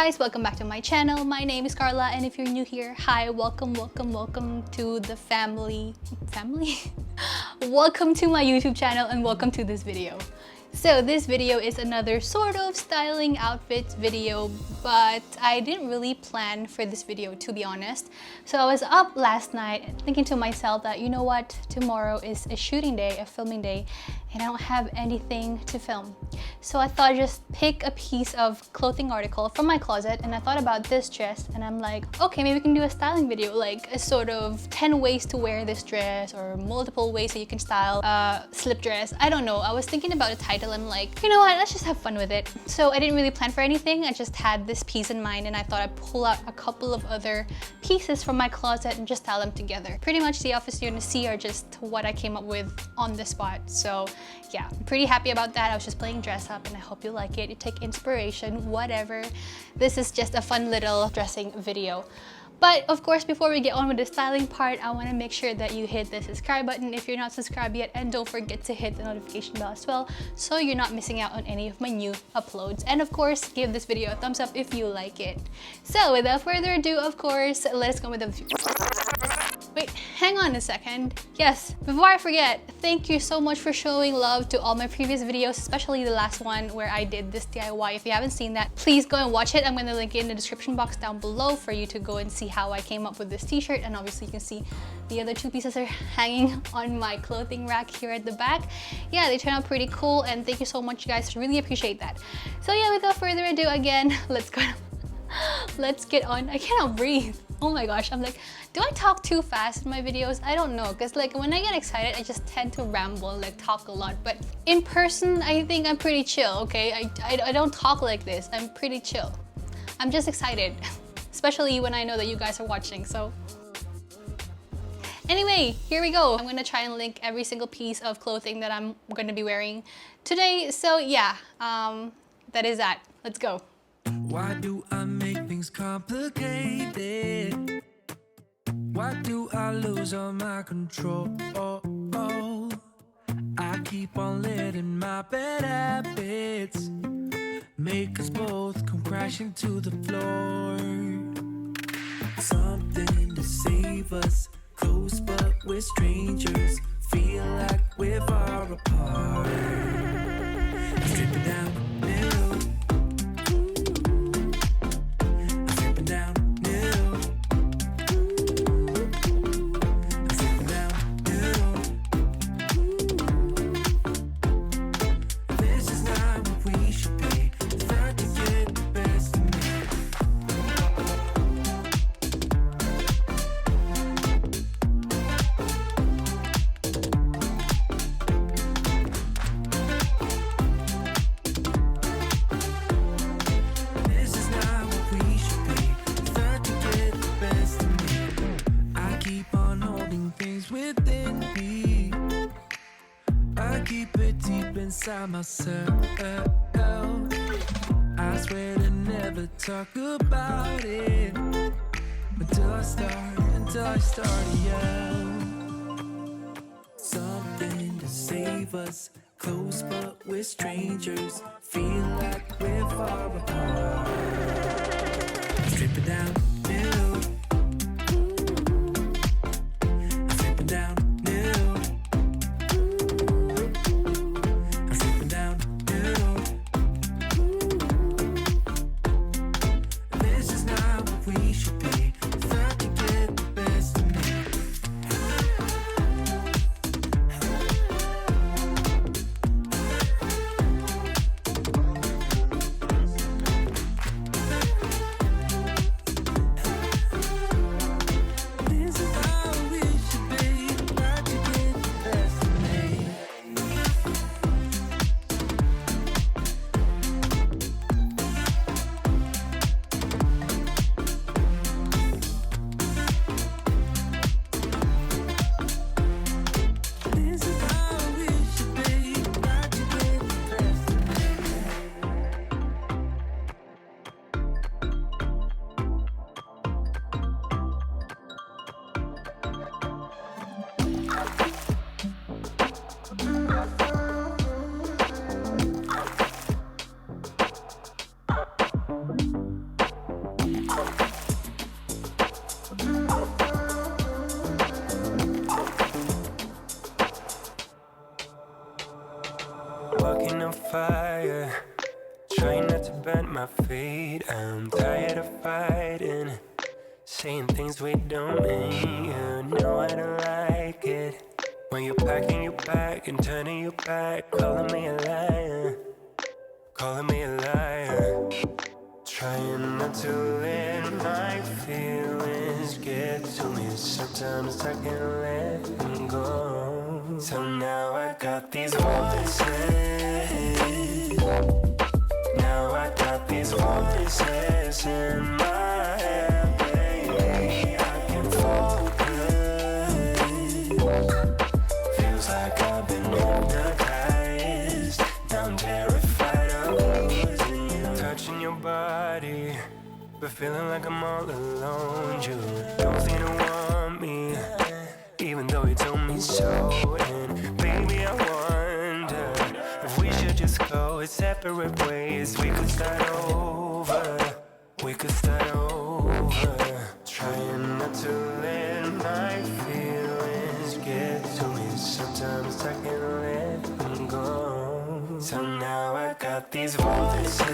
guys, welcome back to my channel. My name is Carla, and if you're new here, hi, welcome to the family. Welcome to my YouTube channel and welcome to this video. So this video is another sort of styling outfits video, but I didn't really plan for this video, to be honest. So I was up last night thinking to myself that, you know what, tomorrow is a shooting day, a filming day, and I don't have anything to film. So I thought I'd just pick a piece of clothing article from my closet, and I thought about this dress, and I'm like, okay, maybe we can do a styling video, like a sort of 10 ways to wear this dress or multiple ways that you can style a slip dress. I don't know, I was thinking about a title and I'm like, you know what, let's just have fun with it. So I didn't really plan for anything, I just had this piece in mind and I thought I'd pull out a couple of other pieces from my closet and just style them together. Pretty much the outfits you're gonna see are just what I came up with on the spot. So yeah, I'm pretty happy about that. I was just playing dress up and I hope you like it. You take inspiration, whatever. This is just a fun little dressing video. But of course, before we get on with the styling part, I want to make sure that you hit the subscribe button if you're not subscribed yet, and don't forget to hit the notification bell as well so you're not missing out on any of my new uploads. And of course, give this video a thumbs up if you like it. So without further ado, of course, let's go with the... Wait, hang on a second. Yes, before I forget, thank you so much for showing love to all my previous videos, especially the last one where I did this DIY. If you haven't seen that, please go and watch it. I'm going to link it in the description box down below for you to go and see how I came up with this t-shirt, and obviously you can see the other two pieces are hanging on my clothing rack here at the back. Yeah, they turned out pretty cool, and thank you so much, guys. Really appreciate that. So yeah, without further ado, again, let's get on. I cannot breathe. Oh my gosh, I'm like, do I talk too fast in my videos? I don't know, because like when I get excited, I just tend to ramble, like talk a lot. But in person, I think I'm pretty chill, okay? I don't talk like this. I'm pretty chill. I'm just excited, especially when I know that you guys are watching, so. Anyway, here we go. I'm gonna try and link every single piece of clothing that I'm gonna be wearing today. So yeah, that is that. Let's go. Why do I make things complicated? Why do I lose all my control? I keep on letting my bad habits make us both come crashing to the floor. Something to save us, close but we're strangers. Feel like we're far apart. Stripping down new. Inside myself, I swear to never talk about it until I start to yell. Something to save us, close but we're strangers. Feel like we're far apart. Strip it down, new. Strip it down. on fire. Trying not to bend my feet. I'm tired of fighting, saying things we don't mean. You know I don't like it when you're packing your bag and turning your back, calling me a liar, calling me a liar. Trying not to let my feelings get to me. Sometimes I can't let them go. So now I got these voices. Now I got these voices in my head, baby. I can focus. Feels like I've been hypnotized. Now I'm terrified of losing you. Touching your body, but feeling like I'm all alone. You don't seem to want me, even though you told me so. And baby, I wonder if we should just go separate ways. We could start over, we could start over. Trying not to let my feelings get to me. Sometimes I can't let them go. So now I got these voices.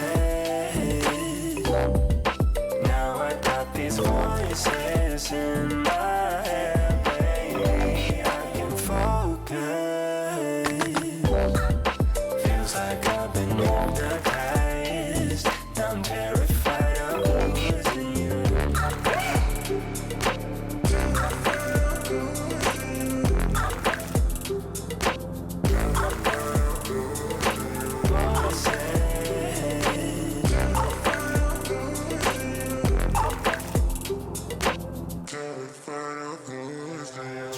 Now I got these voices in my head, baby. I can focus. Feels like I've been hypnotized. Now I'm terrified of losing you.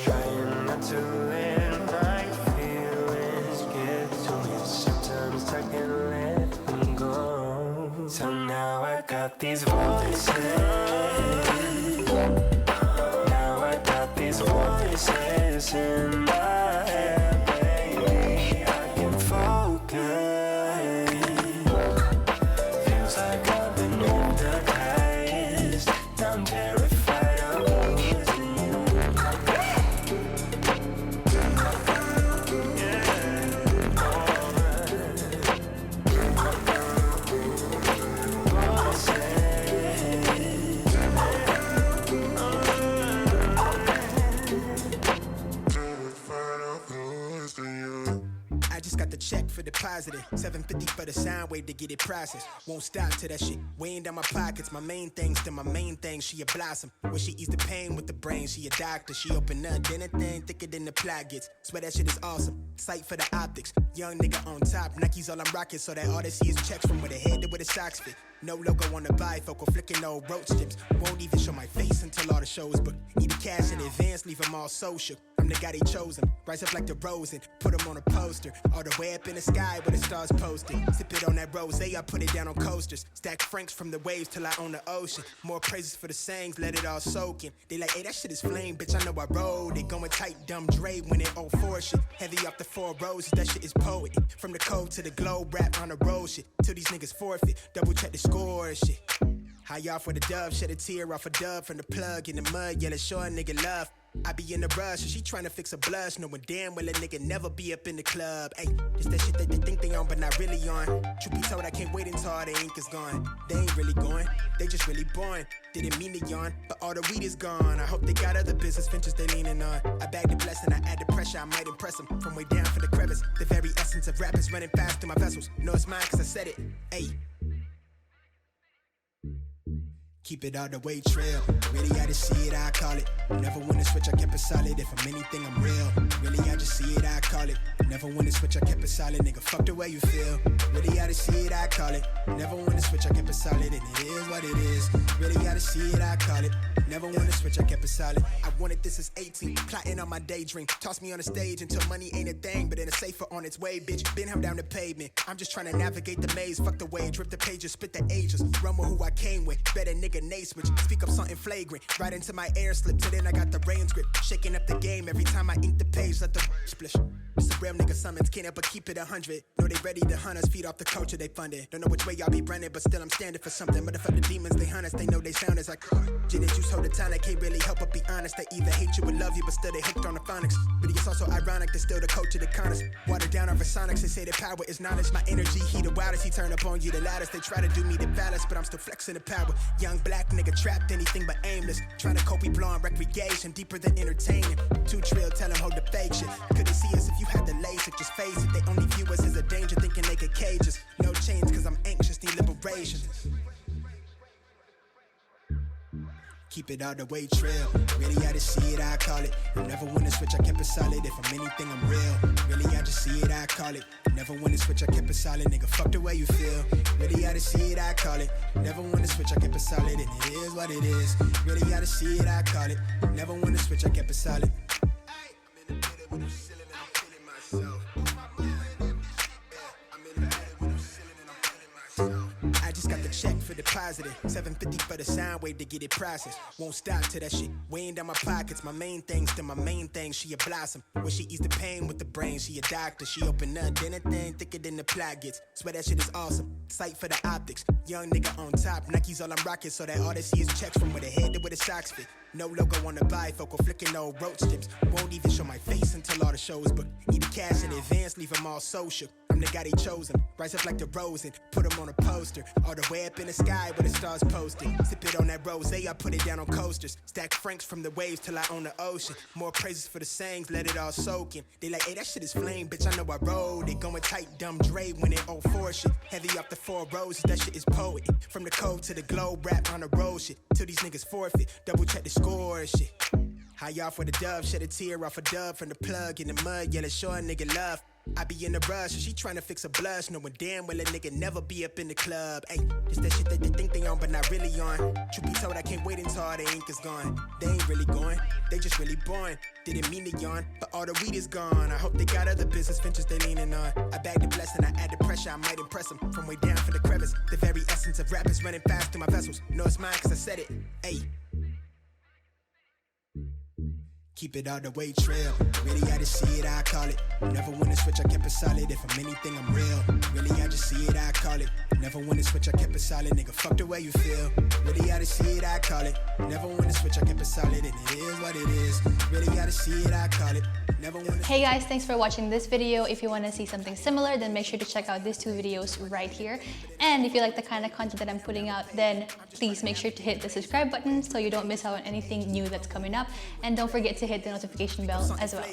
Trying not to let my feelings get to me. Sometimes I can't let them go. So now I got these voices. Now I got these voices in my head, baby. I can focus. Feels like I've been hypnotized. Now I'm terrified of losing you. I just got the check for depositing. $750 for the sound wave to get it processed. Won't stop to that shit. Weighing down my pockets. My main thing's to my main thing. She a blossom. When she eats the pain with the brain, she a doctor. She open up, then a thing thicker than the plot gets. Swear that shit is awesome. Sight for the optics. Young nigga on top. Nike's all I'm rocking, so that all they see is checks from where the head to where the socks fit. No logo on the bifocal, flicking old roach tips. Won't even show my face until all the shows booked. Need the cash in advance, leave them all social. I'm the guy they chosen. Rise up like the rose and put them on a poster. All the way up in the sky where the stars posted. Sip it on that rose, I put it down on coasters. Stack francs from the waves till I own the ocean. More praises for the sayings, let it all soak in. They like, hey, that shit is flame, bitch, I know I rode. They going tight, dumb Dre when it 04 shit. Heavy off the 4 roses, that shit is poet. From the code to the globe, rap on the road shit. Till these niggas forfeit, double check the score and shit. High off for the dove, shed a tear off a dub from the plug in the mud, yeah, let's show a nigga love. I be in the rush, and she tryna fix a blush, knowing damn well a nigga never be up in the club. Ayy, it's that shit that they think they on, but not really on. Truth be told, I can't wait until all the ink is gone. They ain't really going, they just really born. Didn't mean to yawn, but all the weed is gone. I hope they got other business ventures they leaning on. I bag the blessing, I add the pressure, I might impress them. From way down for the crevice, the very essence of rap is running fast through my vessels. Know it's mine cause I said it, ayy. Keep it all the way trail. Really, I just see it, I call it. Never wanna switch, I kept it solid. If I'm anything, I'm real. Really, I just see it, I call it. Never wanna switch, I kept it solid. Nigga, fuck the way you feel. Really, I just see it, I call it. Never wanna switch, I kept it solid. And it is what it is. Really, I just see it, I call it. Never wanna switch, I kept it solid. I wanted this as 18, plotting on my daydream. Toss me on the stage until money ain't a thing. But in a safer on its way, bitch. Been held down the pavement. I'm just trying to navigate the maze. Fuck the way, drip the pages, spit the ages. Run with who I came with. Better nigga Nate switch. Speak up something flagrant. Right into my air slip. Till then I got the rain script. Shaking up the game every time I ink the page. Let the splish. It's a real nigga summons, can't help but keep it 100. Know they ready to hunt us, feed off the culture they funded. Don't know which way y'all be running, but still I'm standing for something. Motherfuck the demons, they hunt us, they know they sound as like gin and juice hold the time, they can't really help but be honest. They either hate you or love you, but still they hooked on the phonics. But it's also ironic, they're still the culture that con us. Watered down over sonics, they say that power is knowledge. My energy, he the wildest, he turn up on you the loudest. They try to do me the ballast, but I'm still flexing the power. Young black nigga trapped, anything but aimless. Trying to cope, we blowing recreation, deeper than entertaining. 2 trill, tell them hold the fake shit. Couldn't see us if you had the LASIK, just face it. They only view us as a danger, thinking they could cage us. No chains, cause I'm anxious, need liberation. Keep it all the way trail. Really, I just see it, I call it. Never wanna switch, I kept it solid. If I'm anything, I'm real. Really, I just see it, I call it. Never wanna switch, I kept it solid. Nigga, fuck the way you feel. Really, I just see it, I call it. Never wanna switch, I kept it solid. And it is what it is. Really, I just see it, I call it. Never wanna switch, I kept it solid. I'm in the middle with no ceiling and I'm feeling myself. I just got the check for depositing, $750 for the sign wave to get it processed. Won't stop to that shit, weighing down my pockets. My main thing's to my main thing, she a blossom. When she ease the pain with the brain, she a doctor. She open up anything thicker than the plot gets. Swear that shit is awesome, sight for the optics. Young nigga on top, Nike's all I'm rocking. So that all they see is checks from where the head to where the socks fit. No logo on the bifocal, flicking old roach tips. Won't even show my face until all the shows booked. Need the cash in advance, leave them all social. I'm the guy they chosen, rise up like the rose and put them on a poster. All the way up in the sky where the stars posted. Sip it on that rose, I put it down on coasters. Stack francs from the waves till I own the ocean. More praises for the sayings, let it all soak in. They like, hey, that shit is flame, bitch, I know I rode it. Going tight, dumb Dre when it 04 shit. Heavy off the 4 roses, that shit is poet. From the code to the globe, rap on the road shit. Till these niggas forfeit, double check the score and shit. High off with a dove, shed a tear off a dove from the plug in the mud, yeah, let's show a nigga love. I be in a rush, and she tryna fix a blush, knowing damn well a nigga never be up in the club. Ayy, it's that shit that they think they on, but not really on. Truth be told, I can't wait until all the ink is gone. They ain't really going, they just really born. Didn't mean to yawn, but all the weed is gone. I hope they got other business ventures they leaning on. I bag the blessing, I add the pressure, I might impress them. From way down for the crevice, the very essence of rap is running fast through my vessels. Know it's mine cause I said it, ayy. Keep it all the way trail. Really, I just see it, I call it. Never wanna switch, I kept it solid. If I'm anything, I'm real. Really, I just see it, I call it. Never wanna switch, I kept it solid. Nigga, fuck the way you feel. Really, I just see it, I call it. Never wanna switch, I kept it solid. And it is what it is. Really, I just see it, I call it. Never wanna. Hey guys, thanks for watching this video. If you want to see something similar, then make sure to check out these 2 videos right here. And if you like the kind of content that I'm putting out, then please make sure to hit the subscribe button so you don't miss out on anything new that's coming up. And don't forget to hit the notification bell as well.